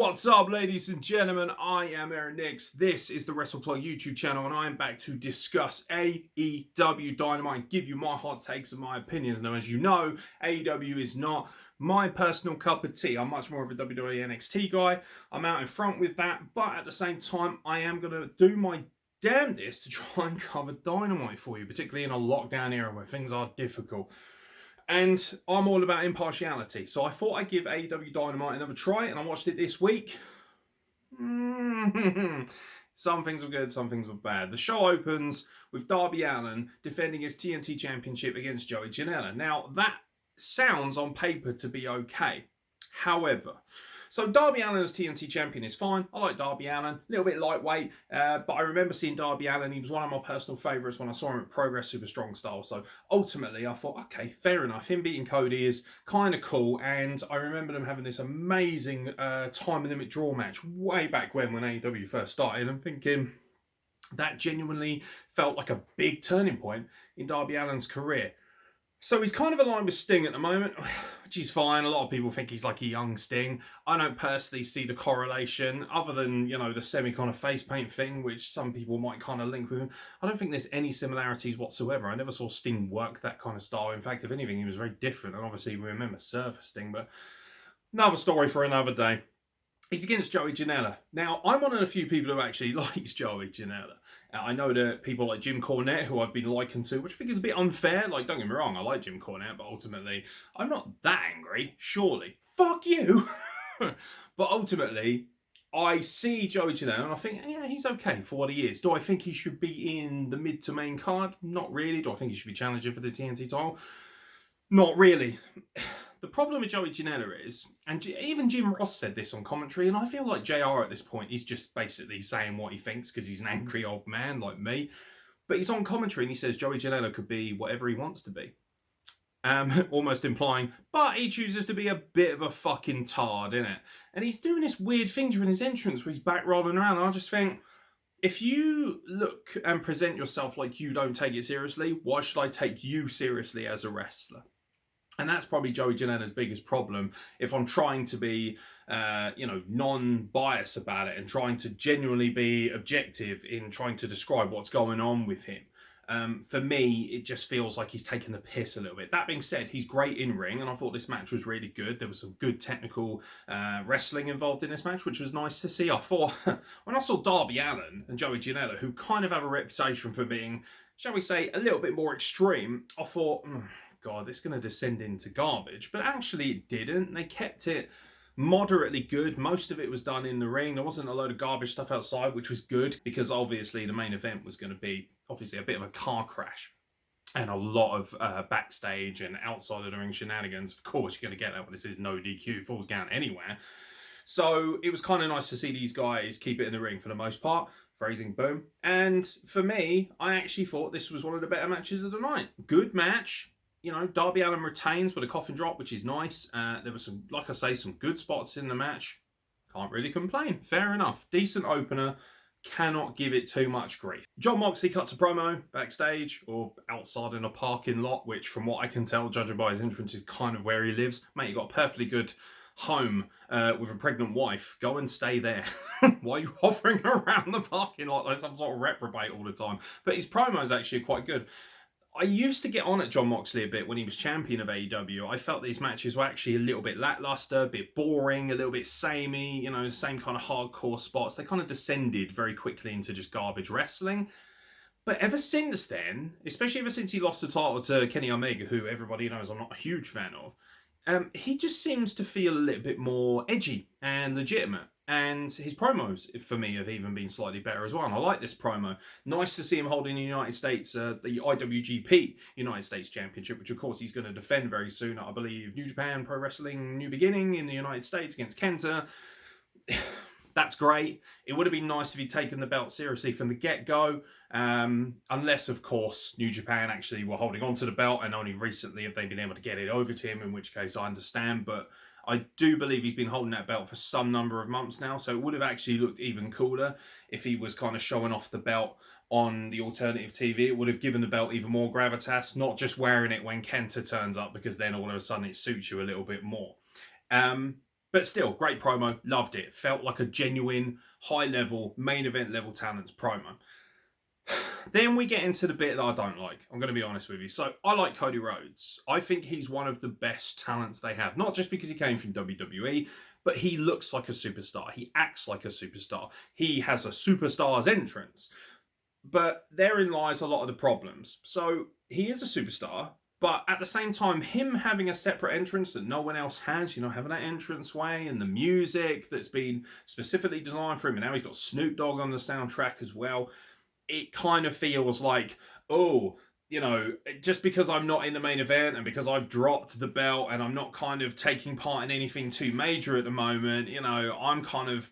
What's up, ladies and gentlemen? I am Aaron Nix. This is the Wrestle YouTube channel, and I am back to discuss AEW Dynamite and give you my hot takes and my opinions. Now, as you know, AEW is not my personal cup of tea. I'm much more of a WWE NXT guy. I'm out in front with that, but at the same time, I am going to do my damnedest to try and cover Dynamite for you, particularly in a lockdown era where things are difficult. And I'm all about impartiality. So I thought I'd give AEW Dynamite another try, and I watched it this week. Some things were good, some things were bad. The show opens with Darby Allin defending his TNT Championship against Joey Janela. Now, that sounds on paper to be okay. However, so Darby Allin as TNT champion is fine. I like Darby Allin, a little bit lightweight, but I remember seeing Darby Allin. He was one of my personal favourites when I saw him at Progress Super Strong Style. So ultimately, I thought, okay, fair enough. Him beating Cody is kind of cool. And I remember them having this amazing time limit draw match way back when AEW first started. I'm thinking that genuinely felt like a big turning point in Darby Allin's career. So he's kind of aligned with Sting at the moment, which is fine. A lot of people think he's like a young Sting. I don't personally see the correlation, other than, you know, the semi kind of face paint thing, which some people might kind of link with him. I don't think there's any similarities whatsoever. I never saw Sting work that kind of style. In fact, if anything, he was very different. And obviously we remember Surfer Sting, but another story for another day. He's against Joey Janela. Now, I'm one of the few people who actually likes Joey Janela. I know that people like Jim Cornette, who I've been likened to, which I think is a bit unfair. Like, don't get me wrong, I like Jim Cornette, but ultimately, I'm not that angry, surely. Fuck you! But ultimately, I see Joey Janela and I think, yeah, he's okay for what he is. Do I think he should be in the mid to main card? Not really. Do I think he should be challenging for the TNT title? Not really. The problem with Joey Janela is, and even Jim Ross said this on commentary, and I feel like JR at this point, he's just basically saying what he thinks because he's an angry old man like me. But he's on commentary and he says Joey Janela could be whatever he wants to be. Almost implying, but he chooses to be a bit of a fucking tard, innit? And he's doing this weird thing during his entrance where he's back rolling around, and I just think, if you look and present yourself like you don't take it seriously, why should I take you seriously as a wrestler? And that's probably Joey Janela's biggest problem. If I'm trying to be, non-biased about it and trying to genuinely be objective in trying to describe what's going on with him. For me, it just feels like he's taking the piss a little bit. That being said, he's great in ring, and I thought this match was really good. There was some good technical wrestling involved in this match, which was nice to see. I thought, when I saw Darby Allin and Joey Janela, who kind of have a reputation for being, shall we say, a little bit more extreme, I thought, God, it's going to descend into garbage. But actually it didn't. They kept it moderately good. Most of it was done in the ring. There wasn't a load of garbage stuff outside, which was good, because obviously the main event was going to be obviously a bit of a car crash and a lot of backstage and outside of the ring shenanigans. Of course, you're going to get that when this is no DQ, falls down anywhere. So it was kind of nice to see these guys keep it in the ring for the most part. Phrasing, boom. And for me, I actually thought this was one of the better matches of the night. Good match. You know, Darby Allin retains with a coffin drop, which is nice. There was some, like I say, some good spots in the match. Can't really complain. Fair enough. Decent opener. Cannot give it too much grief. John Moxley cuts a promo backstage or outside in a parking lot, which from what I can tell, judging by his entrance, is kind of where he lives. Mate, you got a perfectly good home with a pregnant wife. Go and stay there. Why are you hovering around the parking lot like some sort of reprobate all the time? But his promo is actually quite good. I used to get on at John Moxley a bit when he was champion of AEW. I felt these matches were actually a little bit lackluster, a bit boring, a little bit samey, you know, the same kind of hardcore spots. They kind of descended very quickly into just garbage wrestling. But ever since then, especially ever since he lost the title to Kenny Omega, who everybody knows I'm not a huge fan of, he just seems to feel a little bit more edgy and legitimate. And his promos, for me, have even been slightly better as well. And I like this promo. Nice to see him holding the United States, the IWGP United States Championship, which of course he's going to defend very soon. I believe New Japan Pro Wrestling New Beginning in the United States against Kenta. That's great. It would have been nice if he'd taken the belt seriously from the get-go. Unless, of course, New Japan actually were holding on to the belt and only recently have they been able to get it over to him, in which case I understand. But I do believe he's been holding that belt for some number of months now, so it would have actually looked even cooler if he was kind of showing off the belt on the alternative TV. It would have given the belt even more gravitas, not just wearing it when Kenta turns up, because then all of a sudden it suits you a little bit more. But still, great promo. Loved it. Felt like a genuine, high-level, main event level talents promo. Then we get into the bit that I don't like. I'm going to be honest with you. So I like Cody Rhodes. I think he's one of the best talents they have. Not just because he came from WWE, but he looks like a superstar. He acts like a superstar. He has a superstar's entrance. But therein lies a lot of the problems. So he is a superstar, but at the same time, him having a separate entrance that no one else has, having that entranceway and the music that's been specifically designed for him, and now he's got Snoop Dogg on the soundtrack as well, it kind of feels like, just because I'm not in the main event and because I've dropped the belt and I'm not kind of taking part in anything too major at the moment, I'm kind of,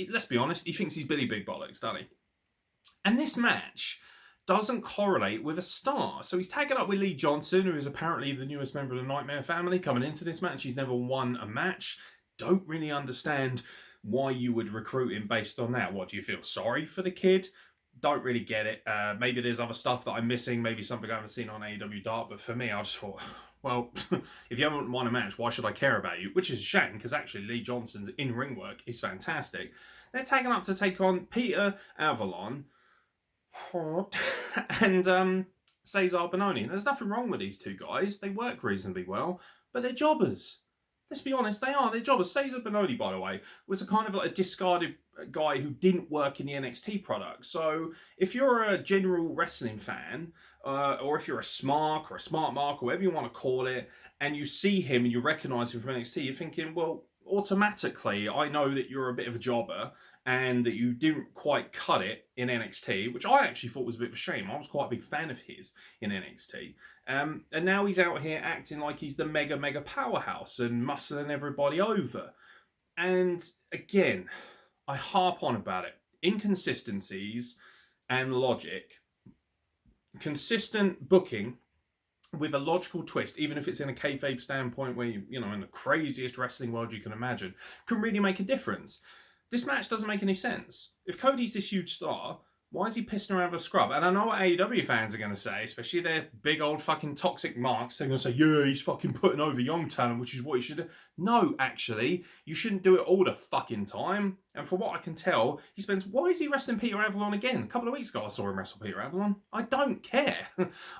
let's be honest, he thinks he's Billy Big Bollocks, doesn't he? And this match doesn't correlate with a star. So he's tagging up with Lee Johnson, who is apparently the newest member of the Nightmare family coming into this match. He's never won a match. Don't really understand why you would recruit him based on that. What, do you feel sorry for the kid? Don't really get it. Maybe there's other stuff that I'm missing. Maybe something I haven't seen on AEW Dark. But for me, I just thought, well, if you haven't won a match, why should I care about you? Which is a shame, because actually Lee Johnson's in-ring work is fantastic. They're tagging up to take on Peter Avalon and Cesar Bononi. There's nothing wrong with these two guys. They work reasonably well, but they're jobbers. Let's be honest, they are. They're jobbers. Cesar Bononi, by the way, was a kind of like a discarded guy who didn't work in the NXT product. So if you're a general wrestling fan, or if you're a Smark or a Smart Mark, or whatever you want to call it, and you see him and you recognise him from NXT, you're thinking, well, automatically, I know that you're a bit of a jobber and that you didn't quite cut it in NXT, which I actually thought was a bit of a shame. I was quite a big fan of his in NXT. And now he's out here acting like he's the mega powerhouse and muscling everybody over. And again, I harp on about it. Inconsistencies and logic. Consistent booking with a logical twist, even if it's in a kayfabe standpoint where you know, in the craziest wrestling world you can imagine, can really make a difference. This match doesn't make any sense. If Cody's this huge star, why is he pissing around with a scrub? And I know what AEW fans are going to say, especially their big old fucking toxic marks. They're going to say, yeah, he's fucking putting over young talent, which is what he should do. No, actually, you shouldn't do it all the fucking time. And from what I can tell, he spends... Why is he wrestling Peter Avalon again? A couple of weeks ago, I saw him wrestle Peter Avalon. I don't care.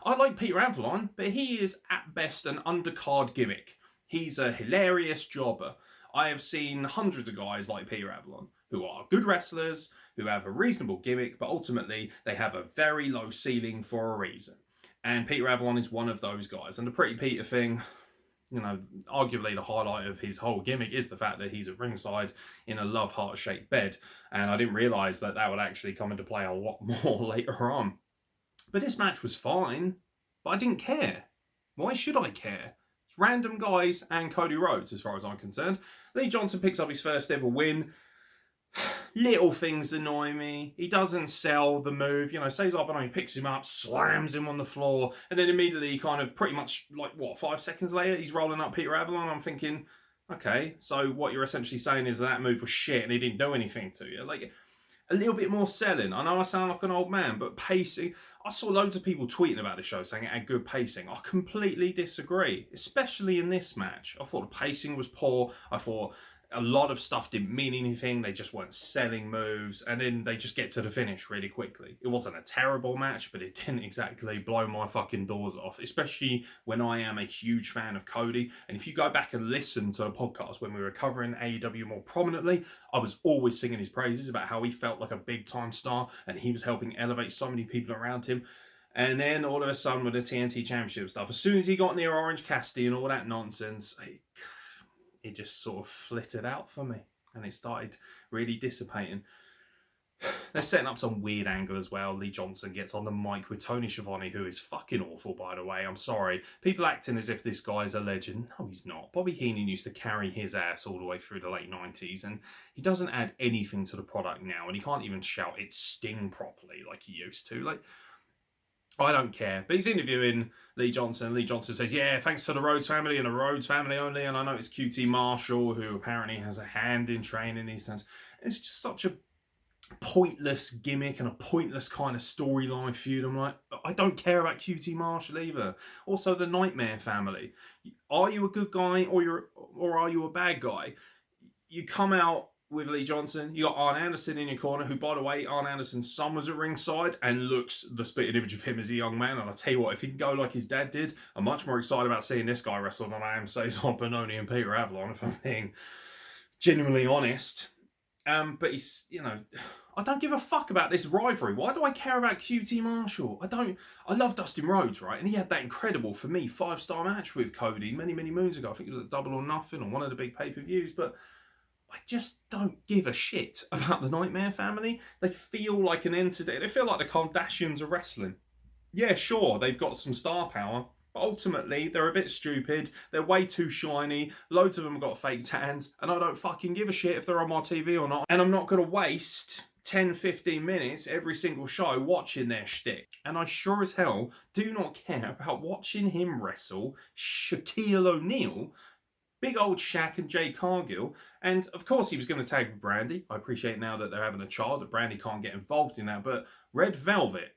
I like Peter Avalon, but he is, at best, an undercard gimmick. He's a hilarious jobber. I have seen hundreds of guys like Peter Avalon who are good wrestlers, who have a reasonable gimmick, but ultimately they have a very low ceiling for a reason. And Peter Avalon is one of those guys. And the Pretty Peter thing, you know, arguably the highlight of his whole gimmick is the fact that he's at ringside in a love heart-shaped bed. And I didn't realise that that would actually come into play a lot more later on. But this match was fine, but I didn't care. Why should I care? It's random guys and Cody Rhodes, as far as I'm concerned. Lee Johnson picks up his first ever win. Little things annoy me. He doesn't sell the move. You know, Cesar Bononi picks him up, slams him on the floor, and then immediately kind of pretty much like, 5 seconds later, he's rolling up Peter Avalon. I'm thinking, okay, so what you're essentially saying is that move was shit and he didn't do anything to you. Like, a little bit more selling. I know I sound like an old man, but pacing... I saw loads of people tweeting about the show saying it had good pacing. I completely disagree, especially in this match. I thought the pacing was poor. I thought a lot of stuff didn't mean anything. They just weren't selling moves, and then they just get to the finish really quickly. It wasn't a terrible match, but it didn't exactly blow my fucking doors off, especially when I am a huge fan of Cody. And if you go back and listen to the podcast when we were covering AEW more prominently, I was always singing his praises about how he felt like a big-time star, and he was helping elevate so many people around him. And then all of a sudden with the TNT Championship stuff, as soon as he got near Orange Cassidy and all that nonsense, it just sort of flitted out for me, and it started really dissipating. They're setting up some weird angle as well. Lee Johnson gets on the mic with Tony Schiavone, who is fucking awful, by the way. I'm sorry. People acting as if this guy's a legend. No, he's not. Bobby Heenan used to carry his ass all the way through the late 90s, and he doesn't add anything to the product now, and he can't even shout "It's Sting" properly like he used to. Like, I don't care. But he's interviewing Lee Johnson. Lee Johnson says, yeah, thanks to the Rhodes family and the Rhodes family only. And I know it's QT Marshall, who apparently has a hand in training these things. It's just such a pointless gimmick and a pointless kind of storyline feud. I'm like, I don't care about QT Marshall either. Also, the Nightmare family. Are you a good guy or are you a bad guy? you come out with Lee Johnson, you got Arn Anderson in your corner, who, by the way, Arn Anderson's son was at ringside and looks the spitting image of him as a young man. And I tell you what, if he can go like his dad did, I'm much more excited about seeing this guy wrestle than I am Cesar Bononi and Peter Avalon, if I'm being genuinely honest. But he's, I don't give a fuck about this rivalry. Why do I care about QT Marshall? I love Dustin Rhodes, right? And he had that incredible, for me, 5-star match with Cody many, many moons ago. I think it was at Double or Nothing on one of the big pay-per-views. But I just don't give a shit about the Nightmare family. They feel like an entity. They feel like the Kardashians of wrestling. Yeah, sure, they've got some star power. But ultimately, they're a bit stupid. They're way too shiny. Loads of them have got fake tans. And I don't fucking give a shit if they're on my TV or not. And I'm not going to waste 10, 15 minutes every single show watching their shtick. And I sure as hell do not care about watching him wrestle Shaquille O'Neal, big old Shaq and Jay Cargill. And of course he was going to tag with Brandy. I appreciate now that they're having a child that Brandy can't get involved in that. But Red Velvet,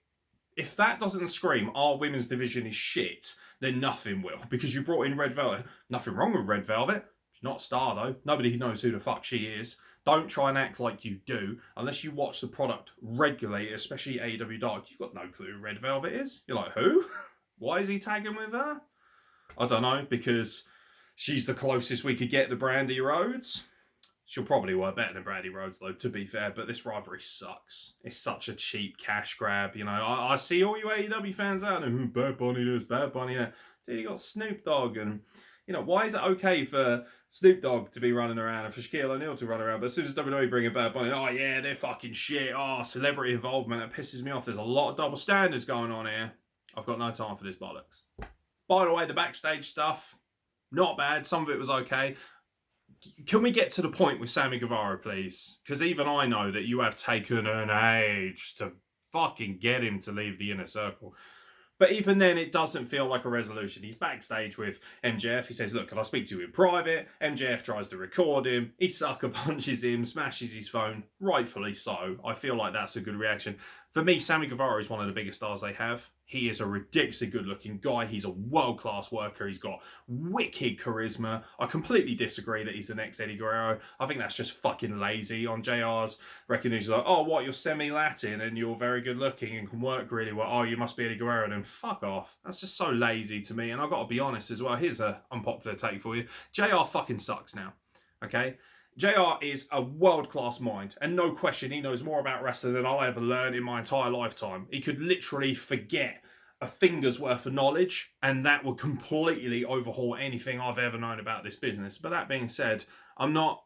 if that doesn't scream our women's division is shit, then nothing will. Because you brought in Red Velvet. Nothing wrong with Red Velvet. She's not a star though. Nobody knows who the fuck she is. Don't try and act like you do. Unless you watch the product regularly, especially AEW Dark. You've got no clue who Red Velvet is. You're like, who? Why is he tagging with her? I don't know, because she's the closest we could get to Brandy Rhodes. She'll probably work better than Brandy Rhodes, though, to be fair. But this rivalry sucks. It's such a cheap cash grab. I see all you AEW fans out there. Bad Bunny this, Bad Bunny that. Dude, you got Snoop Dogg. And, why is it okay for Snoop Dogg to be running around and for Shaquille O'Neal to run around? But as soon as WWE bring in Bad Bunny, oh, yeah, they're fucking shit. Oh, celebrity involvement. That pisses me off. There's a lot of double standards going on here. I've got no time for this bollocks. By the way, the backstage stuff, not bad. Some of it was okay. Can we get to the point with Sammy Guevara, please? Because even I know that you have taken an age to fucking get him to leave the inner circle. But even then, it doesn't feel like a resolution. He's backstage with MJF. He says, look, can I speak to you in private? MJF tries to record him. He sucker punches him, smashes his phone. Rightfully so. I feel like that's a good reaction. For me, Sammy Guevara is one of the biggest stars they have. He is a ridiculously good-looking guy. He's a world-class worker. He's got wicked charisma. I completely disagree that he's the next Eddie Guerrero. I think that's just fucking lazy on JR's recognition. Like, oh, what, you're semi-Latin and you're very good-looking and can work really well. Oh, you must be Eddie Guerrero. Then fuck off. That's just so lazy to me. And I've got to be honest as well. Here's an unpopular take for you. JR fucking sucks now. Okay? JR is a world-class mind, and no question, he knows more about wrestling than I'll ever learn in my entire lifetime. He could literally forget a finger's worth of knowledge, and that would completely overhaul anything I've ever known about this business. But that being said, I'm not,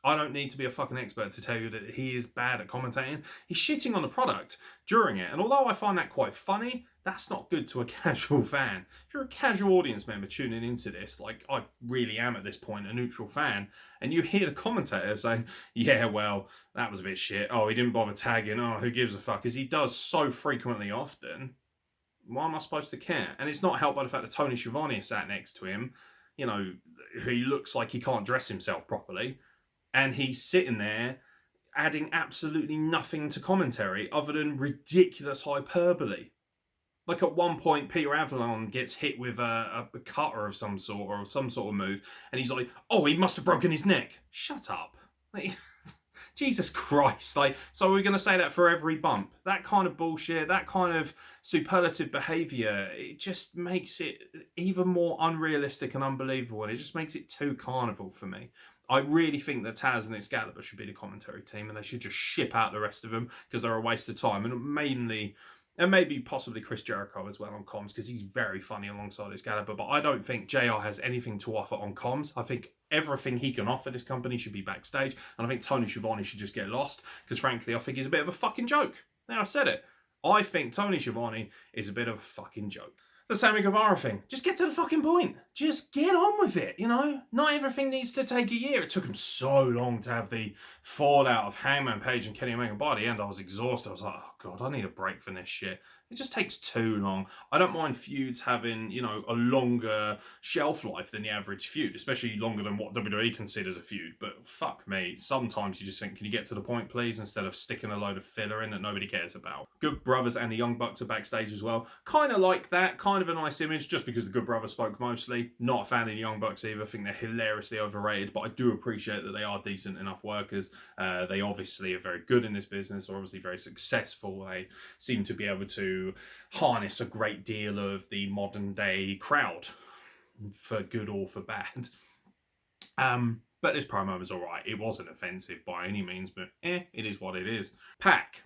I don't need to be a fucking expert to tell you that he is bad at commentating. He's shitting on the product during it. And although I find that quite funny, that's not good to a casual fan. If you're a casual audience member tuning into this, like I really am at this point, a neutral fan, and you hear the commentator saying, yeah, well, that was a bit shit. Oh, he didn't bother tagging. Oh, who gives a fuck? As he does so frequently often, why am I supposed to care? And it's not helped by the fact that Tony Schiavone is sat next to him, who looks like he can't dress himself properly. And he's sitting there adding absolutely nothing to commentary other than ridiculous hyperbole. Like at one point, Peter Avalon gets hit with a cutter of some sort or some sort of move. And he's like, oh, he must have broken his neck. Shut up. Jesus Christ. So we're going to say that for every bump. That kind of bullshit, that kind of superlative behaviour, it just makes it even more unrealistic and unbelievable. And it just makes it too carnival for me. I really think that Taz and Excalibur should be the commentary team, and they should just ship out the rest of them because they're a waste of time. And maybe possibly Chris Jericho as well on comms, because he's very funny alongside Excalibur. But I don't think JR has anything to offer on comms. I think everything he can offer this company should be backstage. And I think Tony Schiavone should just get lost, because frankly, I think he's a bit of a fucking joke. Now, I said it. I think Tony Schiavone is a bit of a fucking joke. The Sammy Guevara thing. Just get to the fucking point. Just get on with it, Not everything needs to take a year. It took him so long to have the fallout of Hangman Page and Kenny Omega. By the end, I was exhausted. I was like, oh, God, I need a break from this shit. It just takes too long. I don't mind feuds having, you know, a longer shelf life than the average feud, especially longer than what WWE considers a feud. But fuck me, sometimes you just think, can you get to the point, please, instead of sticking a load of filler in that nobody cares about. Good Brothers and the Young Bucks are backstage as well. Kind of like that, kind of a nice image, just because the Good Brothers spoke mostly. Not a fan of the Young Bucks either. I think they're hilariously overrated, but I do appreciate that they are decent enough workers. They obviously are very good in this business, are obviously very successful. They seem to be able to harness a great deal of the modern day crowd, for good or for bad. But this promo was alright. It wasn't offensive by any means, but it is what it is. Pac,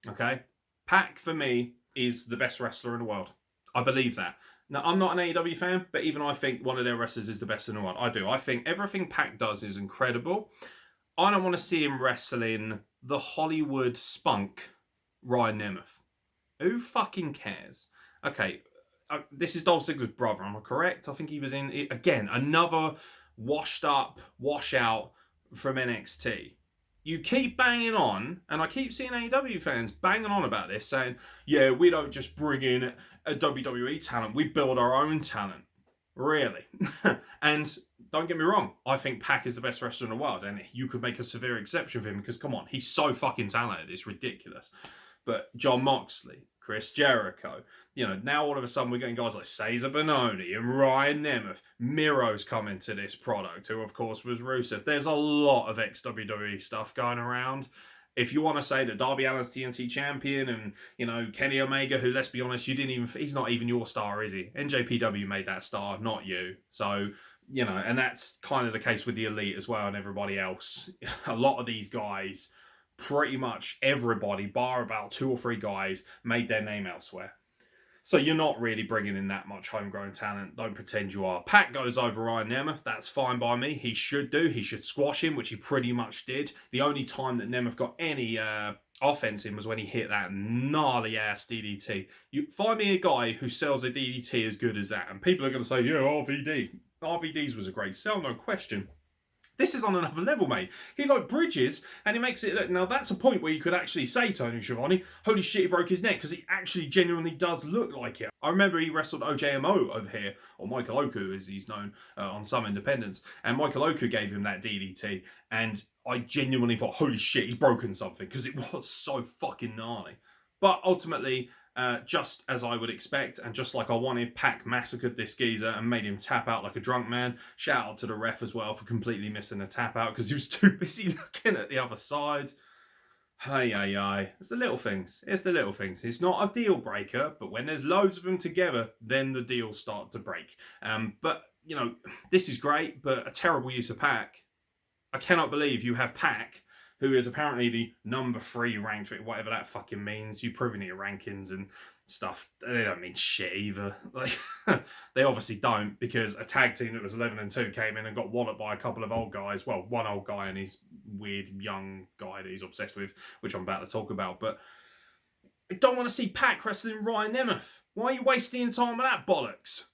okay? Pac, for me, is the best wrestler in the world. I believe that. Now, I'm not an AEW fan, but even I think one of their wrestlers is the best in the world. I do. I think everything Pac does is incredible. I don't want to see him wrestling the Hollywood spunk Ryan Nemeth. Who fucking cares? Okay, this is Dolph Ziggler's brother, am I correct? I think he was in, again, another washed up, washout from NXT. You keep banging on, and I keep seeing AEW fans banging on about this, saying, yeah, we don't just bring in a WWE talent, we build our own talent. Really? And don't get me wrong, I think Pac is the best wrestler in the world, and you could make a severe exception for him, because come on, he's so fucking talented, it's ridiculous. But Jon Moxley, Chris Jericho, you know, now all of a sudden we're getting guys like Cesar Bononi and Ryan Nemeth. Miro's coming to this product, who of course was Rusev. There's a lot of ex-WWE stuff going around. If you want to say that Darby Allin's TNT champion and, you know, Kenny Omega, who, let's be honest, he's not even your star, is he? NJPW made that star, not you. So, you know, and that's kind of the case with the Elite as well and everybody else. A lot of these guys, pretty much everybody, bar about 2 or 3 guys, made their name elsewhere. So you're not really bringing in that much homegrown talent. Don't pretend you are. Pac goes over Ryan Nemeth. That's fine by me. He should do. He should squash him, which he pretty much did. The only time that Nemeth got any offense in was when he hit that gnarly-ass DDT. You find me a guy who sells a DDT as good as that, and people are going to say, yeah, RVD. RVD's was a great sell, no question. This is on another level, mate. He like bridges, and he makes it look. Now that's a point where you could actually say, Tony Schiavone, holy shit, he broke his neck, because he actually genuinely does look like it. I remember he wrestled OJMO over here, or Michael Oku as he's known on some independents, and Michael Oku gave him that DDT, and I genuinely thought, holy shit, he's broken something, because it was so fucking gnarly. But ultimately, just as I would expect, and just like I wanted, Pac massacred this geezer and made him tap out like a drunk man. Shout out to the ref as well for completely missing the tap out, because he was too busy looking at the other side. Hey. It's the little things. It's the little things. It's not a deal breaker, but when there's loads of them together, then the deals start to break. But, you know, this is great, but a terrible use of Pac. I cannot believe you have Pac, who is apparently the number 3 ranked, whatever that fucking means. You've proven your rankings and stuff. They don't mean shit either. Like, they obviously don't, because a tag team that was 11-2 came in and got walloped by a couple of old guys. Well, one old guy and his weird young guy that he's obsessed with, which I'm about to talk about. But I don't want to see Pac wrestling Ryan Nemeth. Why are you wasting your time on that bollocks?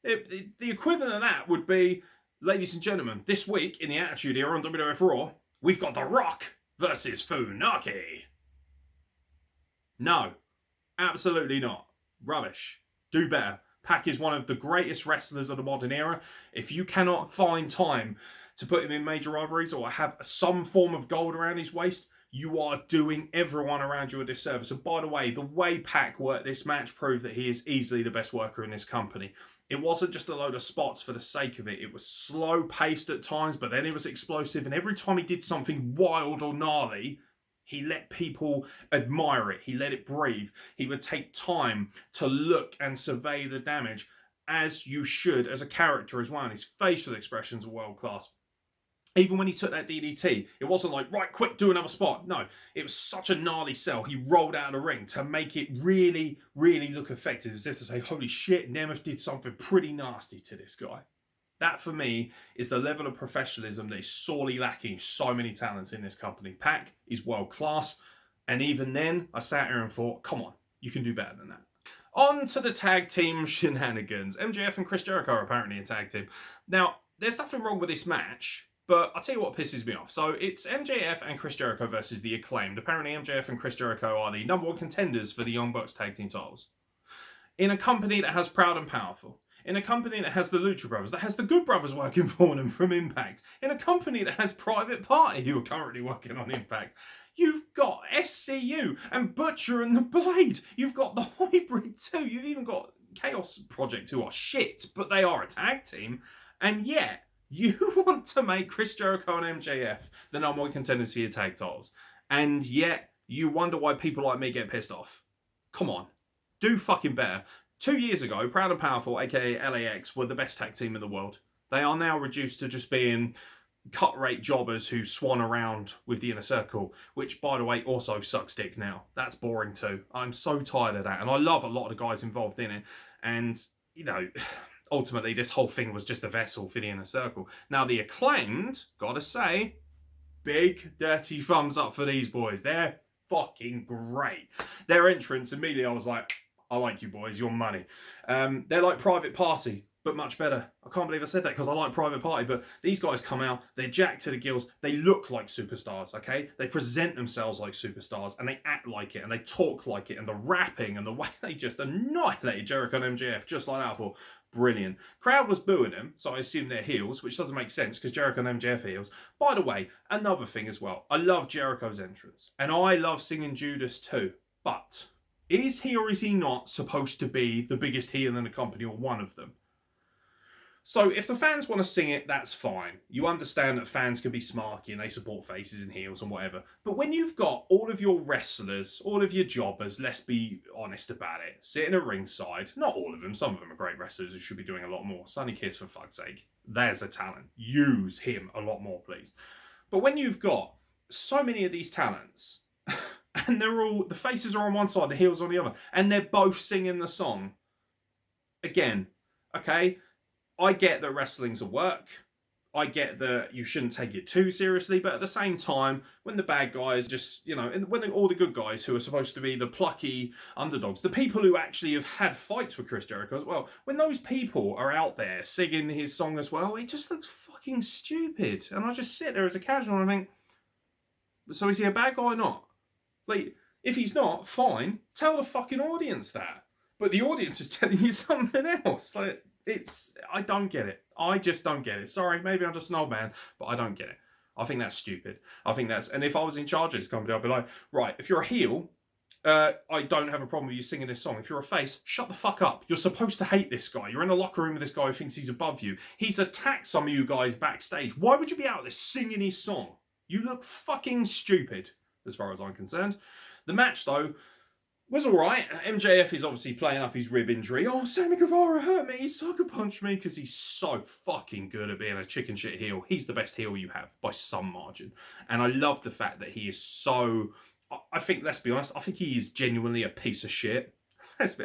The equivalent of that would be, ladies and gentlemen, this week in the Attitude Era on WWF Raw, we've got The Rock versus Funaki. No, absolutely not. Rubbish. Do better. Pac is one of the greatest wrestlers of the modern era. If you cannot find time to put him in major rivalries or have some form of gold around his waist, you are doing everyone around you a disservice. And by the way Pac worked this match proved that he is easily the best worker in this company. It wasn't just a load of spots for the sake of it. It was slow-paced at times, but then it was explosive. And every time he did something wild or gnarly, he let people admire it. He let it breathe. He would take time to look and survey the damage, as you should as a character as well. And his facial expressions were world-class. Even when he took that DDT, it wasn't like, right, quick, do another spot. No, it was such a gnarly sell. He rolled out of the ring to make it really, really look effective, as if to say, holy shit, Nemeth did something pretty nasty to this guy. That, for me, is the level of professionalism that is sorely lacking so many talents in this company. Pac is world-class, and even then, I sat here and thought, come on, you can do better than that. On to the tag team shenanigans. MJF and Chris Jericho are apparently a tag team. Now, there's nothing wrong with this match, But I'll tell you what pisses me off. So it's MJF and Chris Jericho versus The Acclaimed. Apparently MJF and Chris Jericho are the #1 contenders for the Young Bucks tag team titles. In a company that has Proud and Powerful. In a company that has the Lucha Brothers, that has the Good Brothers working for them from Impact. In a company that has Private Party, who are currently working on Impact. You've got SCU and Butcher and the Blade. You've got the Hybrid too. You've even got Chaos Project, who are shit, but they are a tag team. And yet, you want to make Chris Jericho and MJF the #1 contenders for your tag titles. And yet, you wonder why people like me get pissed off. Come on. Do fucking better. 2 years ago, Proud and Powerful, aka LAX, were the best tag team in the world. They are now reduced to just being cut-rate jobbers who swan around with the Inner Circle, which, by the way, also sucks dick now. That's boring too. I'm so tired of that. And I love a lot of the guys involved in it. And, you know, ultimately, this whole thing was just a vessel for the Inner Circle. Now, The Acclaimed, gotta say, big, dirty thumbs up for these boys. They're fucking great. Their entrance, immediately I was like, I like you boys, your money. They're like Private Party, but much better. I can't believe I said that because I like Private Party, but these guys come out, they're jacked to the gills, they look like superstars, okay? They present themselves like superstars, and they act like it, and they talk like it, and the rapping, and the way they just annihilated Jericho and MJF, just like that, I thought, brilliant. Crowd was booing them, so I assume they're heels, which doesn't make sense because Jericho and MJF are heels. By the way, another thing as well, I love Jericho's entrance, and I love singing Judas too, but is he or is he not supposed to be the biggest heel in the company, or one of them? So if the fans want to sing it, that's fine. You understand that fans can be smarky and they support faces and heels and whatever. But when you've got all of your wrestlers, all of your jobbers, let's be honest about it, sitting at ringside, not all of them, some of them are great wrestlers who should be doing a lot more. Sonny Kiss, for fuck's sake, there's a talent. Use him a lot more, please. But when you've got so many of these talents, and they're all, the faces are on one side, the heels on the other, and they're both singing the song. Again, okay, I get that wrestling's a work. I get that you shouldn't take it too seriously, but at the same time, when the bad guys just, you know, and when all the good guys who are supposed to be the plucky underdogs, the people who actually have had fights with Chris Jericho as well, when those people are out there singing his song as well, it just looks fucking stupid. And I just sit there as a casual and I think, so is he a bad guy or not? Like, if he's not, fine, tell the fucking audience that. But the audience is telling you something else. Like, I don't get it. I just don't get it. Sorry, maybe I'm just an old man, but I don't get it. I think that's stupid. And if I was in charge of this company, I'd be like, right, if you're a heel, I don't have a problem with you singing this song. If you're a face, shut the fuck up. You're supposed to hate this guy. You're in a locker room with this guy who thinks he's above you. He's attacked some of you guys backstage. Why would you be out there singing his song? You look fucking stupid, as far as I'm concerned. The match, though, was alright. MJF is obviously playing up his rib injury. Oh, Sammy Guevara hurt me. He sucker punched me, because he's so fucking good at being a chicken shit heel. He's the best heel you have by some margin. And I love the fact that he is so... I think, let's be honest, I think he is genuinely a piece of shit.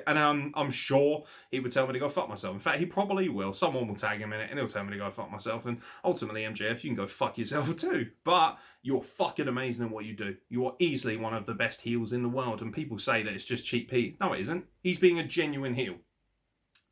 And I'm sure he would tell me to go fuck myself. In fact, he probably will. Someone will tag him in it and he'll tell me to go fuck myself. And ultimately, MJF, you can go fuck yourself too. But you're fucking amazing at what you do. You are easily one of the best heels in the world. And people say that it's just cheap heat. No, it isn't. He's being a genuine heel.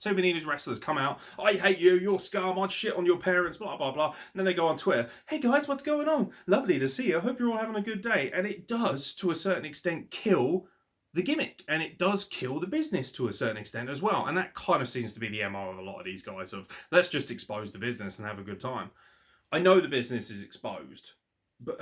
Too many of these wrestlers come out, I hate you, you're scum, I'd shit on your parents, blah, blah, blah. And then they go on Twitter, hey guys, what's going on? Lovely to see you. I hope you're all having a good day. And it does, to a certain extent, kill the gimmick, and it does kill the business to a certain extent as well. And that kind of seems to be the MO of a lot of these guys of, let's just expose the business and have a good time. I know the business is exposed, but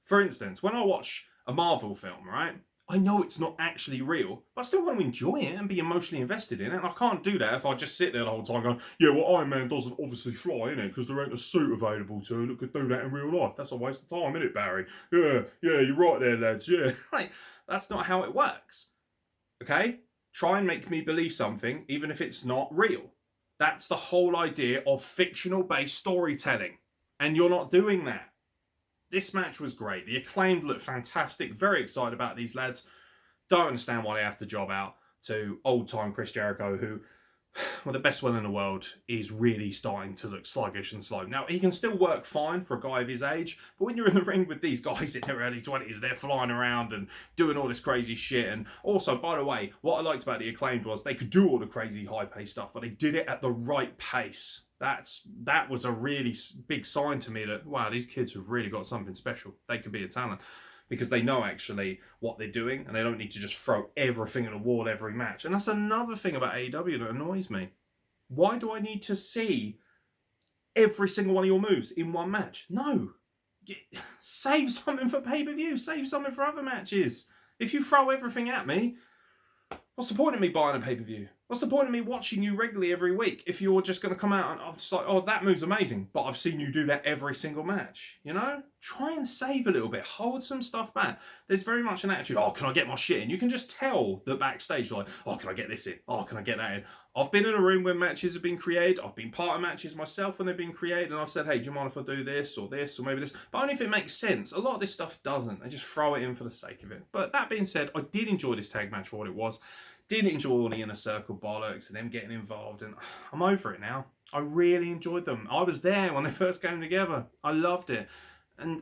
for instance, when I watch a Marvel film, right, I know it's not actually real, but I still want to enjoy it and be emotionally invested in it. And I can't do that if I just sit there the whole time going, yeah, well, Iron Man doesn't obviously fly, innit? Because there ain't a suit available to him that could do that in real life. That's a waste of time, innit, Barry? Yeah, you're right there, lads, yeah. Like, that's not how it works, okay? Try and make me believe something, even if it's not real. That's the whole idea of fictional-based storytelling. And you're not doing that. This match was great. The Acclaimed looked fantastic. Very excited about these lads. Don't understand why they have to job out to old-time Chris Jericho, who, well, the best one in the world, is really starting to look sluggish and slow. Now, he can still work fine for a guy of his age, but when you're in the ring with these guys in their early 20s, they're flying around and doing all this crazy shit. And also, by the way, what I liked about the Acclaimed was they could do all the crazy high-paced stuff, but they did it at the right pace. That was a really big sign to me that, wow, these kids have really got something special. They could be a talent. Because they know actually what they're doing, and they don't need to just throw everything at the wall every match. And that's another thing about AEW that annoys me. Why do I need to see every single one of your moves in one match? No. Save something for pay-per-view. Save something for other matches. If you throw everything at me, what's the point of me buying a pay-per-view? What's the point of me watching you regularly every week if you're just going to come out and I'm just like, oh, that move's amazing, but I've seen you do that every single match, you know? Try and save a little bit. Hold some stuff back. There's very much an attitude, oh, can I get my shit in? You can just tell that backstage, like, oh, can I get this in? Oh, can I get that in? I've been in a room when matches have been created. I've been part of matches myself when they've been created, and I've said, hey, do you mind if I do this or maybe this? But only if it makes sense. A lot of this stuff doesn't. They just throw it in for the sake of it. But that being said, I did enjoy this tag match for what it was. Didn't enjoy all the inner circle bollocks and them getting involved, and I'm over it now. I really enjoyed them. I was there when they first came together. I loved it. And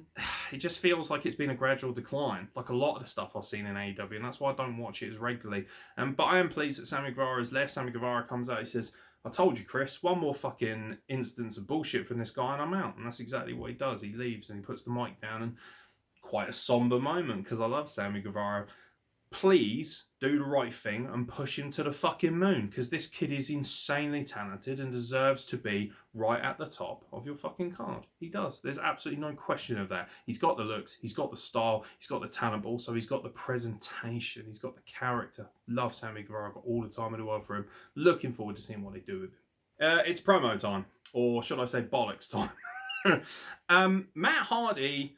it just feels like it's been a gradual decline, like a lot of the stuff I've seen in AEW, and that's why I don't watch it as regularly. But I am pleased that Sammy Guevara has left. Sammy Guevara comes out, he says, I told you, Chris, one more fucking instance of bullshit from this guy and I'm out. And that's exactly what he does. He leaves and he puts the mic down, and quite a somber moment, because I love Sammy Guevara. Please do the right thing and push him to the fucking moon, because this kid is insanely talented and deserves to be right at the top of your fucking card. He does. There's absolutely no question of that. He's got the looks, he's got the style, he's got the talent, but also he's got the presentation, he's got the character. Love Sammy Guevara. I've got all the time in the world for him. Looking forward to seeing what they do with him. It's promo time, or should I say bollocks time. Matt Hardy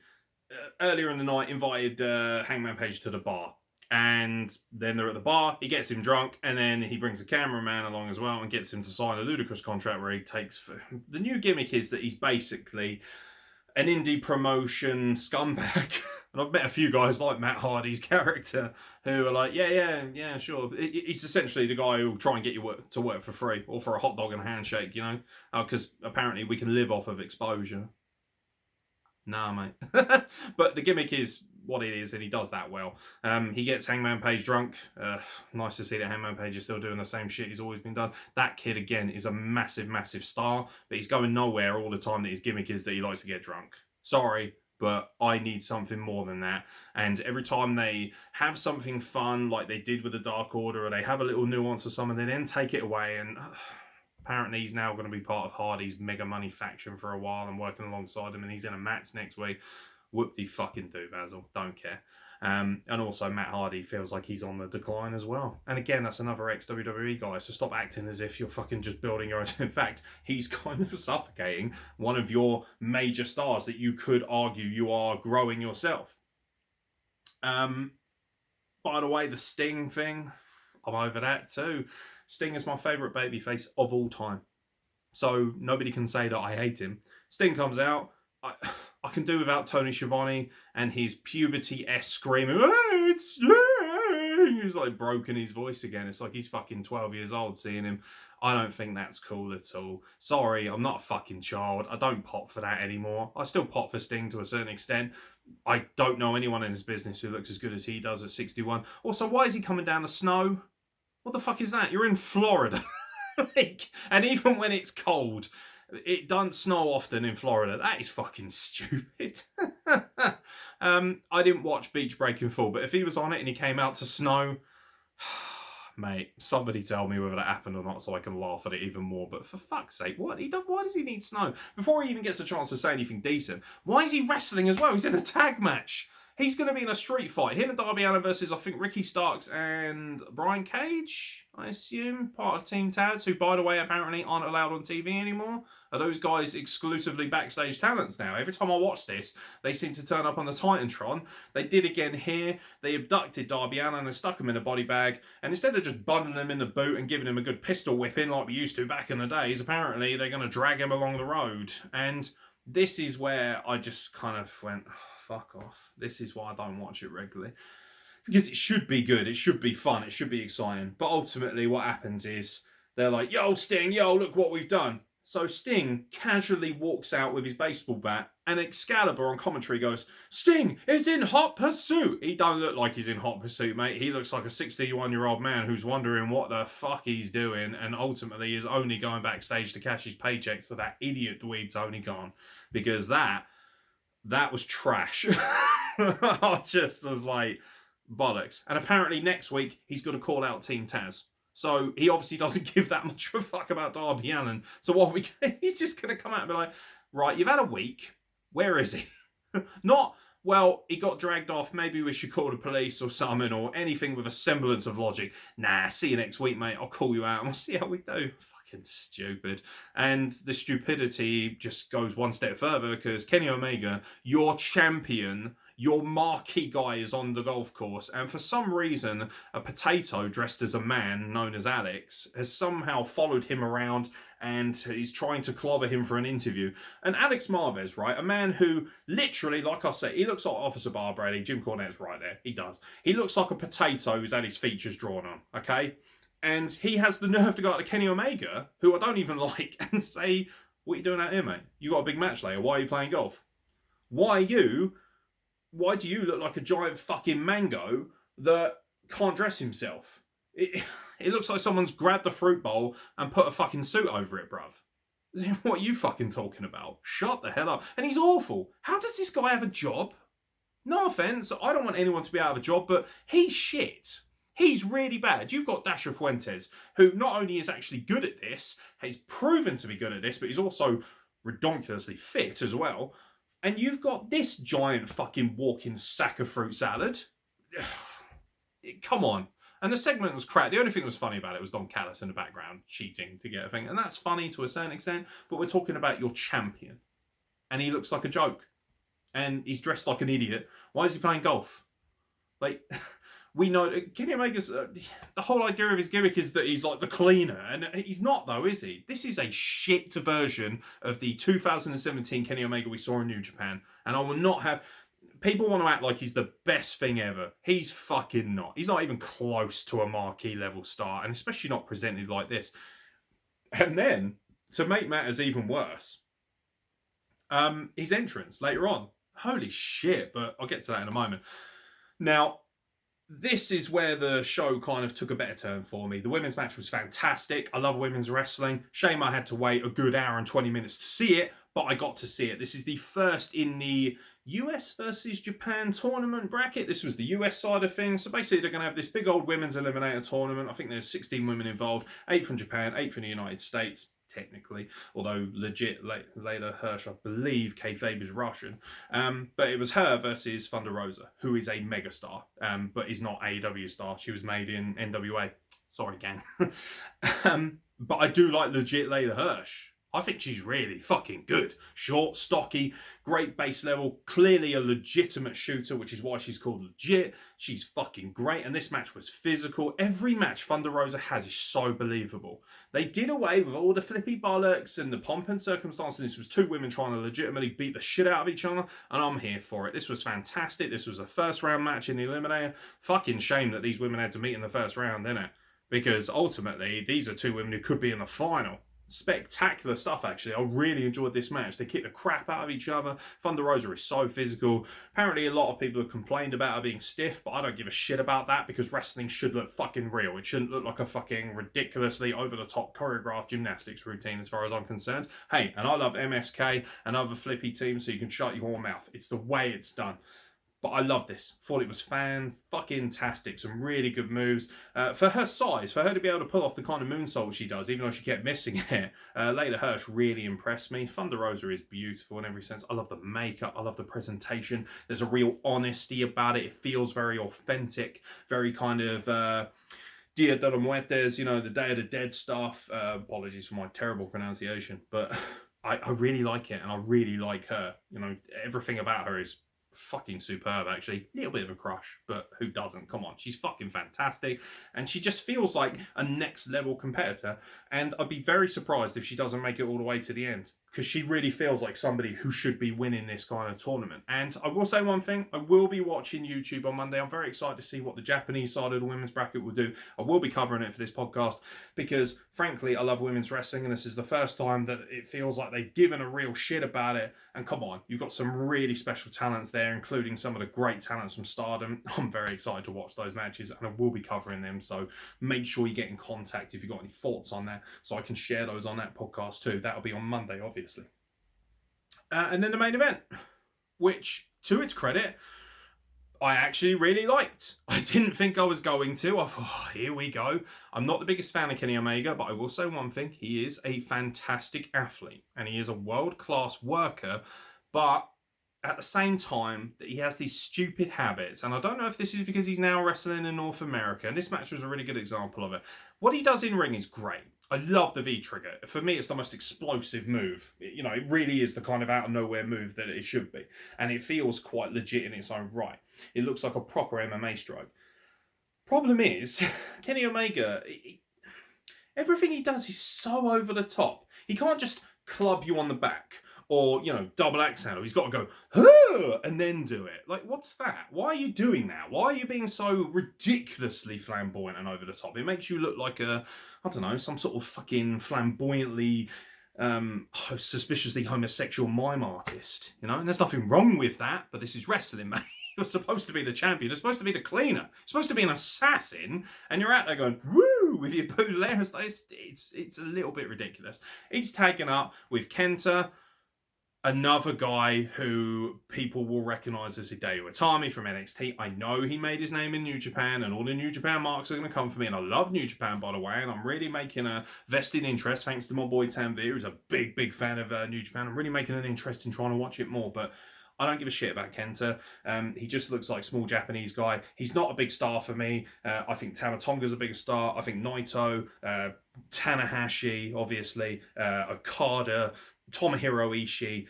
earlier in the night invited Hangman Page to the bar. And then they're at the bar, he gets him drunk, and then he brings the cameraman along as well and gets him to sign a ludicrous contract where he takes... The new gimmick is that he's basically an indie promotion scumbag. And I've met a few guys like Matt Hardy's character who are like, yeah, sure. He's essentially the guy who will try and get you to work for free or for a hot dog and a handshake, you know? Because apparently we can live off of exposure. Nah, mate. But the gimmick is what it is, and he does that well. He gets Hangman Page drunk. Nice to see that Hangman Page is still doing the same shit he's always been done. That kid, again, is a massive, massive star, but he's going nowhere all the time that his gimmick is that he likes to get drunk. Sorry, but I need something more than that. And every time they have something fun, like they did with the Dark Order, or they have a little nuance or something, they then take it away, and... apparently he's now going to be part of Hardy's mega money faction for a while and working alongside him, and he's in a match next week. Whoop-de-fucking-do, Basil. Don't care. And also Matt Hardy feels like he's on the decline as well. And again, that's another ex-WWE guy, so stop acting as if you're fucking just building your own... In fact, he's kind of suffocating one of your major stars that you could argue you are growing yourself. By the way, the Sting thing, I'm over that too. Sting is my favourite babyface of all time. So nobody can say that I hate him. Sting comes out. I can do without Tony Schiavone and his puberty-esque screaming, hey, it's Sting! He's like broken his voice again. It's like he's fucking 12 years old seeing him. I don't think that's cool at all. Sorry, I'm not a fucking child. I don't pop for that anymore. I still pop for Sting to a certain extent. I don't know anyone in his business who looks as good as he does at 61. Also, why is he coming down the snow? What the fuck is that? You're in Florida. And even when it's cold, it doesn't snow often in Florida. That is fucking stupid. I didn't watch Beach Break in full, but if he was on it and he came out to snow, mate, somebody tell me whether that happened or not so I can laugh at it even more. But for fuck's sake, why does he need snow? Before he even gets a chance to say anything decent, why is he wrestling as well? He's in a tag match. He's going to be in a street fight. Him and Darby Allin versus, I think, Ricky Starks and Brian Cage, I assume, part of Team Taz, who, by the way, apparently aren't allowed on TV anymore. Are those guys exclusively backstage talents now? Every time I watch this, they seem to turn up on the Titantron. They did again here. They abducted Darby Allin and stuck him in a body bag. And instead of just bundling him in the boot and giving him a good pistol whipping like we used to back in the days, apparently they're going to drag him along the road. And this is where I just kind of went... fuck off. This is why I don't watch it regularly. Because it should be good. It should be fun. It should be exciting. But ultimately what happens is they're like, yo, Sting, yo, look what we've done. So Sting casually walks out with his baseball bat, and Excalibur on commentary goes, Sting is in hot pursuit. He don't look like he's in hot pursuit, mate. He looks like a 61-year-old man who's wondering what the fuck he's doing, and ultimately is only going backstage to cash his paychecks so that idiot dweeb Tony Khan, because that was trash. I just was like, bollocks. And apparently next week he's going to call out Team Taz. So he obviously doesn't give that much of a fuck about Darby Allin. So what he's just going to come out and be like, right, you've had a week. Where is he? Not, well, he got dragged off. Maybe we should call the police or something, or anything with a semblance of logic. Nah, see you next week, mate. I'll call you out and we'll see how we do. Fucking stupid. And the stupidity just goes one step further, because Kenny Omega, your champion, your marquee guy, is on the golf course, and for some reason a potato dressed as a man known as Alex has somehow followed him around and he's trying to clobber him for an interview. And Alex Marvez, right, a man who literally, like I said, he looks like Officer Barbrady. Jim Cornette's right there. He does. He looks like a potato who's had his features drawn on, okay? And he has the nerve to go out to Kenny Omega, who I don't even like, and say, what are you doing out here, mate? You got a big match later. Why are you playing golf? Why do you look like a giant fucking mango that can't dress himself? It looks like someone's grabbed the fruit bowl and put a fucking suit over it, bruv. What are you fucking talking about? Shut the hell up. And he's awful. How does this guy have a job? No offence, I don't want anyone to be out of a job, but he's shit. He's really bad. You've got Dasher Fuentes, who not only is actually good at this, has proven to be good at this, but he's also ridiculously fit as well. And you've got this giant fucking walking sack of fruit salad. Come on. And the segment was crap. The only thing that was funny about it was Don Callis in the background cheating to get a thing. And that's funny to a certain extent, but we're talking about your champion. And he looks like a joke. And he's dressed like an idiot. Why is he playing golf? Like, we know Kenny Omega's the whole idea of his gimmick is that he's like the cleaner, and he's not, though, is he? This is a shit version of the 2017 Kenny Omega we saw in New Japan, and I will not have people want to act like he's the best thing ever. He's fucking not. He's not even close to a marquee level star, and especially not presented like this. And then to make matters even worse, his entrance later on, holy shit! But I'll get to that in a moment. Now, this is where the show kind of took a better turn for me. The women's match was fantastic. I love women's wrestling. Shame I had to wait a good hour and 20 minutes to see it, but I got to see it. This is the first in the US versus Japan tournament bracket. This was the US side of things. So basically they're going to have this big old women's eliminator tournament. I think there's 16 women involved, 8 from Japan, 8 from the United States. Technically, although legit Layla Hirsch, I believe kayfabe is Russian, but it was her versus Thunder Rosa, who is a megastar, but is not AEW star. She was made in NWA. Sorry, gang. But I do like legit Layla Hirsch. I think she's really fucking good. Short, stocky, great base level, clearly a legitimate shooter, which is why she's called legit. She's fucking great, and this match was physical. Every match Thunder Rosa has is so believable. They did away with all the flippy bollocks and the pomp and circumstance, and this was two women trying to legitimately beat the shit out of each other, and I'm here for it. This was fantastic. This was a first round match in the Eliminator. Fucking shame that these women had to meet in the first round, isn't it? Because ultimately, these are two women who could be in the final. Spectacular stuff, actually. I really enjoyed this match. They kick the crap out of each other. Thunder Rosa is so physical. Apparently a lot of people have complained about her being stiff, but I don't give a shit about that, because wrestling should look fucking real. It shouldn't look like a fucking ridiculously over-the-top choreographed gymnastics routine as far as I'm concerned. Hey, and I love MSK and other flippy teams, so you can shut your mouth. It's the way it's done. But I love this. Thought it was fan-fucking-tastic. Some really good moves. For her size, for her to be able to pull off the kind of moonsault she does, even though she kept missing it, Layla Hirsch really impressed me. Thunder Rosa is beautiful in every sense. I love the makeup. I love the presentation. There's a real honesty about it. It feels very authentic. Very kind of Dia de los Muertes, you know, the Day of the Dead stuff. Apologies for my terrible pronunciation. But I really like it, and I really like her. You know, everything about her is fucking superb, actually. A little bit of a crush, but who doesn't? Come on, she's fucking fantastic, and she just feels like a next level competitor, and I'd be very surprised if she doesn't make it all the way to the end, because she really feels like somebody who should be winning this kind of tournament. And I will say one thing, I will be watching YouTube on Monday. I'm very excited to see what the Japanese side of the women's bracket will do. I will be covering it for this podcast because, frankly, I love women's wrestling, and this is the first time that it feels like they've given a real shit about it. And come on, you've got some really special talents there, including some of the great talents from Stardom. I'm very excited to watch those matches, and I will be covering them, so make sure you get in contact if you've got any thoughts on that, so I can share those on that podcast too. That'll be on Monday, obviously. And then the main event, which, to its credit, I actually really liked. I didn't think I was going to. I thought, oh, here we go. I'm not the biggest fan of Kenny Omega, but I will say one thing. He is a fantastic athlete, and he is a world-class worker, but at the same time, that he has these stupid habits. And I don't know if this is because he's now wrestling in North America, and this match was a really good example of it. What he does in ring is great. I love the V-trigger. For me, it's the most explosive move. You know, it really is the kind of out-of-nowhere move that it should be. And it feels quite legit in its own right. It looks like a proper MMA strike. Problem is, Kenny Omega, everything he does is so over the top. He can't just club you on the back or, you know, double axe handle. He's got to go, huh, and then do it. Like, what's that? Why are you doing that? Why are you being so ridiculously flamboyant and over the top? It makes you look like a, I don't know, some sort of fucking flamboyantly, suspiciously homosexual mime artist, you know? And there's nothing wrong with that, but this is wrestling, mate. You're supposed to be the champion. You're supposed to be the cleaner. You're supposed to be an assassin, and you're out there going, woo, with your bootlegs. It's a little bit ridiculous. He's tagging up with Kenta, another guy who people will recognise as Hideo Itami from NXT. I know he made his name in New Japan, and all the New Japan marks are going to come for me, and I love New Japan, by the way, and I'm really making a vested interest, thanks to my boy Tanvir, who's a big fan of New Japan. I'm really making an interest in trying to watch it more, but I don't give a shit about Kenta. He just looks like a small Japanese guy. He's not a big star for me. I think Tama Tonga's a bigger star. I think Naito, Tanahashi, obviously, Okada, Tomohiro Ishii.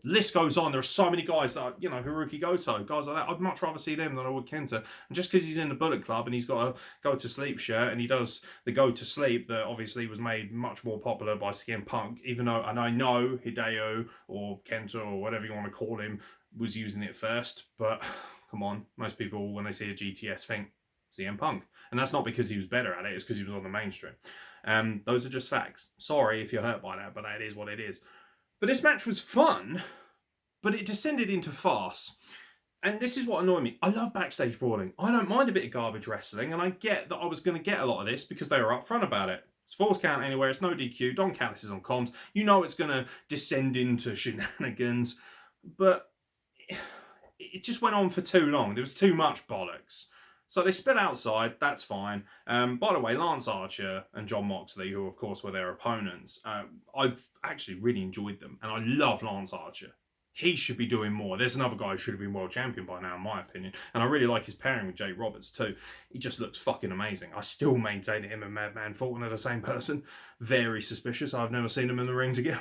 List goes on. There are so many guys that, you know, Hiroki Goto, guys like that. I'd much rather see them than I would Kenta. And just because he's in the Bullet Club and he's got a go to sleep shirt and he does the go to sleep that obviously was made much more popular by CM Punk, even though, and I know Hideo or Kenta or whatever you want to call him was using it first, but come on, most people when they see a GTS think CM Punk, and that's not because he was better at it, it's because he was on the mainstream. Those are just facts. Sorry if you're hurt by that, but that is what it is. But this match was fun, but it descended into farce. And this is what annoyed me. I love backstage brawling. I don't mind a bit of garbage wrestling, and I get that I was going to get a lot of this because they were upfront about it. It's false count anywhere, it's no DQ, Don Callis is on comms. You know it's going to descend into shenanigans, but it just went on for too long. There was too much bollocks. So they split outside, that's fine. By the way, Lance Archer and John Moxley, who of course were their opponents, I've actually really enjoyed them. And I love Lance Archer. He should be doing more. There's another guy who should have been world champion by now, in my opinion. And I really like his pairing with Jake Roberts too. He just looks fucking amazing. I still maintain that him and Madman Fulton are the same person. Very suspicious. I've never seen them in the ring together.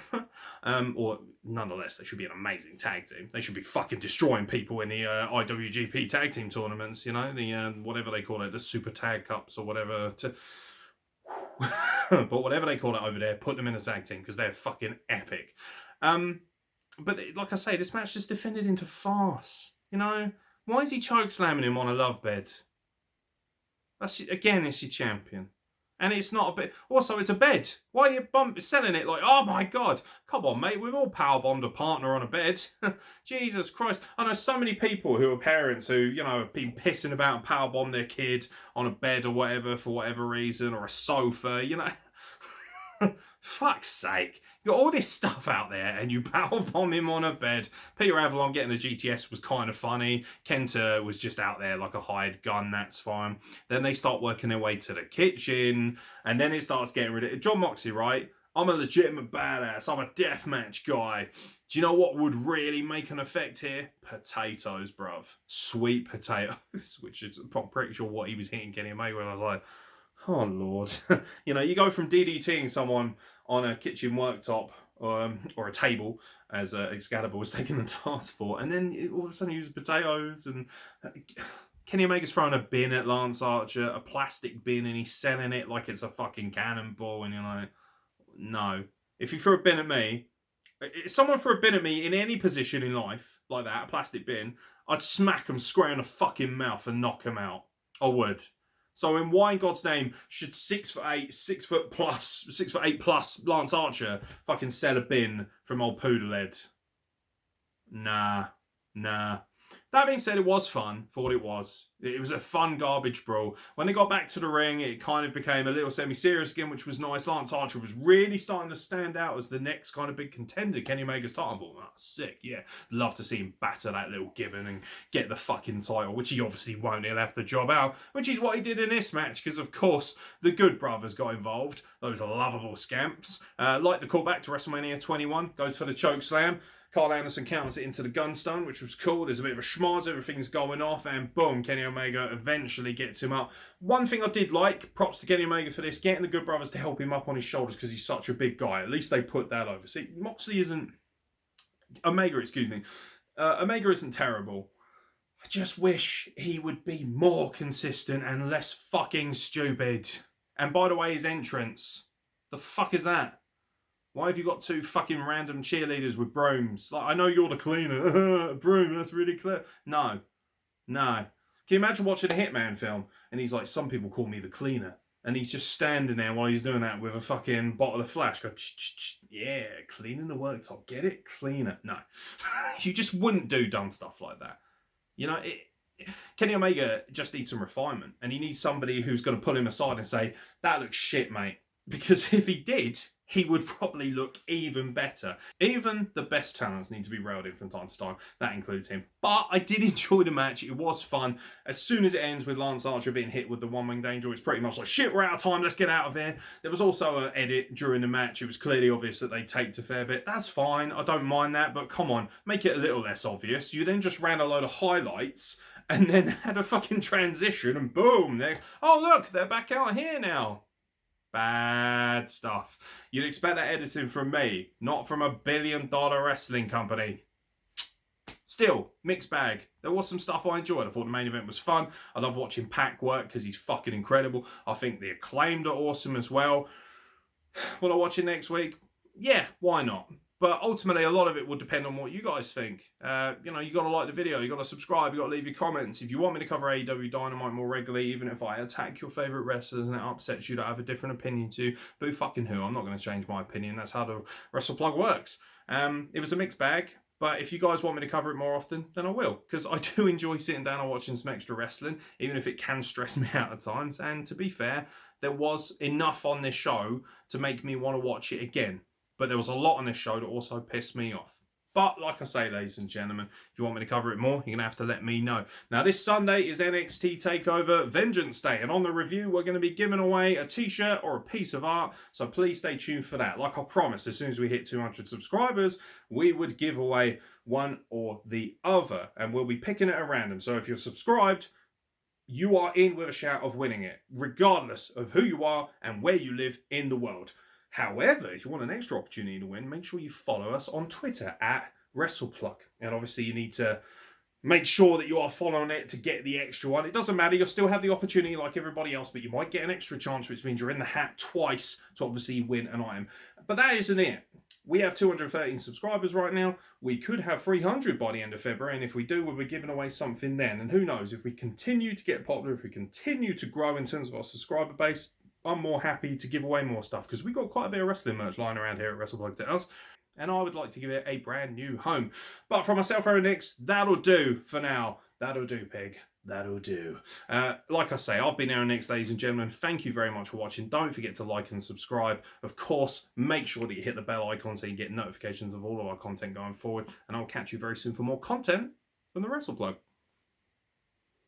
Or nonetheless, they should be an amazing tag team. They should be fucking destroying people in the IWGP tag team tournaments. You know, the whatever they call it, the Super Tag Cups or whatever. But whatever they call it over there, put them in a tag team because they're fucking epic. But like I say, this match just descended into farce. You know, why is he choke slamming him on a love bed? That's again, it's your champion, and it's not a bed. Also, it's a bed. Why are you selling it like? Oh my god, come on, mate. We've all power bombed a partner on a bed. Jesus Christ! I know so many people who are parents who, you know, have been pissing about and power bomb their kid on a bed or whatever for whatever reason, or a sofa. You know, fuck's sake. You got all this stuff out there and you power bomb him on a bed. Peter Avalon getting a GTS was kind of funny. Kenta was just out there like a hired gun, that's fine. Then they start working their way to the kitchen and then it starts getting ridiculous. John Moxley, right? I'm a legitimate badass. I'm a deathmatch guy. Do you know what would really make an effect here? Potatoes, bruv. Sweet potatoes, which is, I'm pretty sure what he was hitting Kenny Omega when I was like, oh Lord. You know, you go from DDTing someone on a kitchen worktop or a table, as Excalibur was taking the task for, and then all of a sudden he uses potatoes, and Kenny Omega's throwing a bin at Lance Archer, a plastic bin, and he's selling it like it's a fucking cannonball, and you're like, no, If you threw a bin at me, if someone threw a bin at me in any position in life, like that, a plastic bin, I'd smack them square in the fucking mouth and knock them out. I would. So in why in God's name should 6'8", 6'8" plus Lance Archer fucking sell a bin from old Poodlehead? Nah. That being said, it was fun for what it was. It was a fun garbage brawl. When they got back to the ring, it kind of became a little semi-serious again, which was nice. Lance Archer was really starting to stand out as the next kind of big contender. Kenny Omega's title. I thought, oh, sick, yeah. Love to see him batter that little gibbon and get the fucking title, which he obviously won't. He'll have the job out, which is what he did in this match, because of course the Good Brothers got involved. Those lovable scamps. Like the callback to WrestleMania 21, goes for the choke slam. Carl Anderson counters it into the gunstone, which was cool. There's a bit of a schmoz, everything's going off, and boom, Kenny Omega eventually gets him up. One thing I did like, props to Kenny Omega for this, getting the Good Brothers to help him up on his shoulders because he's such a big guy. At least they put that over. See, Moxley isn't... Omega isn't terrible. I just wish he would be more consistent and less fucking stupid. And by the way, his entrance. The fuck is that? Why have you got two fucking random cheerleaders with brooms? Like, I know you're the cleaner. Broom, that's really clear. No. Can you imagine watching a Hitman film and he's like, some people call me the cleaner. And he's just standing there while he's doing that with a fucking bottle of flash. Go, yeah, cleaning the worktop. Get it? Cleaner. No. You just wouldn't do dumb stuff like that. You know, Kenny Omega just needs some refinement. And he needs somebody who's going to pull him aside and say, that looks shit, mate. Because if he did, he would probably look even better. Even the best talents need to be railed in from time to time. That includes him. But I did enjoy the match. It was fun. As soon as it ends with Lance Archer being hit with the one-winged angel, it's pretty much like, shit, we're out of time. Let's get out of here. There was also an edit during the match. It was clearly obvious that they taped a fair bit. That's fine. I don't mind that. But come on, make it a little less obvious. You then just ran a load of highlights and then had a fucking transition and boom. Oh, look, they're back out here now. Bad stuff. You'd expect that editing from me, not from $1 billion wrestling company. Still, mixed bag. There was some stuff I enjoyed. I thought the main event was fun. I love watching Pac work because he's fucking incredible. I think the Acclaimed are awesome as well. Will I watch it next week? Yeah, why not? But ultimately, a lot of it will depend on what you guys think. You know, you got to like the video, you got to subscribe, you got to leave your comments. If you want me to cover AEW Dynamite more regularly, even if I attack your favourite wrestlers and it upsets you to have a different opinion to, boo fucking who. I'm not going to change my opinion. That's how the Wrestle Plug works. It was a mixed bag. But if you guys want me to cover it more often, then I will. Because I do enjoy sitting down and watching some extra wrestling, even if it can stress me out at times. And to be fair, there was enough on this show to make me want to watch it again. But there was a lot on this show that also pissed me off. But like I say, ladies and gentlemen, if you want me to cover it more, you're going to have to let me know. Now, this Sunday is NXT TakeOver Vengeance Day. And on the review, we're going to be giving away a t-shirt or a piece of art. So please stay tuned for that. Like I promised, as soon as we hit 200 subscribers, we would give away one or the other. And we'll be picking it at random. So if you're subscribed, you are in with a shout of winning it, regardless of who you are and where you live in the world. However, if you want an extra opportunity to win, make sure you follow us on Twitter at WrestlePlug. And obviously you need to make sure that you are following it to get the extra one. It doesn't matter, you'll still have the opportunity like everybody else, but you might get an extra chance, which means you're in the hat twice to obviously win an item. But that isn't it. We have 213 subscribers right now. We could have 300 by the end of February, and if we do, we'll be giving away something then. And who knows, if we continue to get popular, if we continue to grow in terms of our subscriber base, I'm more happy to give away more stuff because we've got quite a bit of wrestling merch lying around here at WrestlePlug to us, and I would like to give it a brand new home. But for myself, Aeron Nix, that'll do for now. That'll do, pig. That'll do. Like I say, I've been Aeron Nix, ladies and gentlemen. Thank you very much for watching. Don't forget to like and subscribe. Of course, make sure that you hit the bell icon so you get notifications of all of our content going forward. And I'll catch you very soon for more content from the WrestlePlug.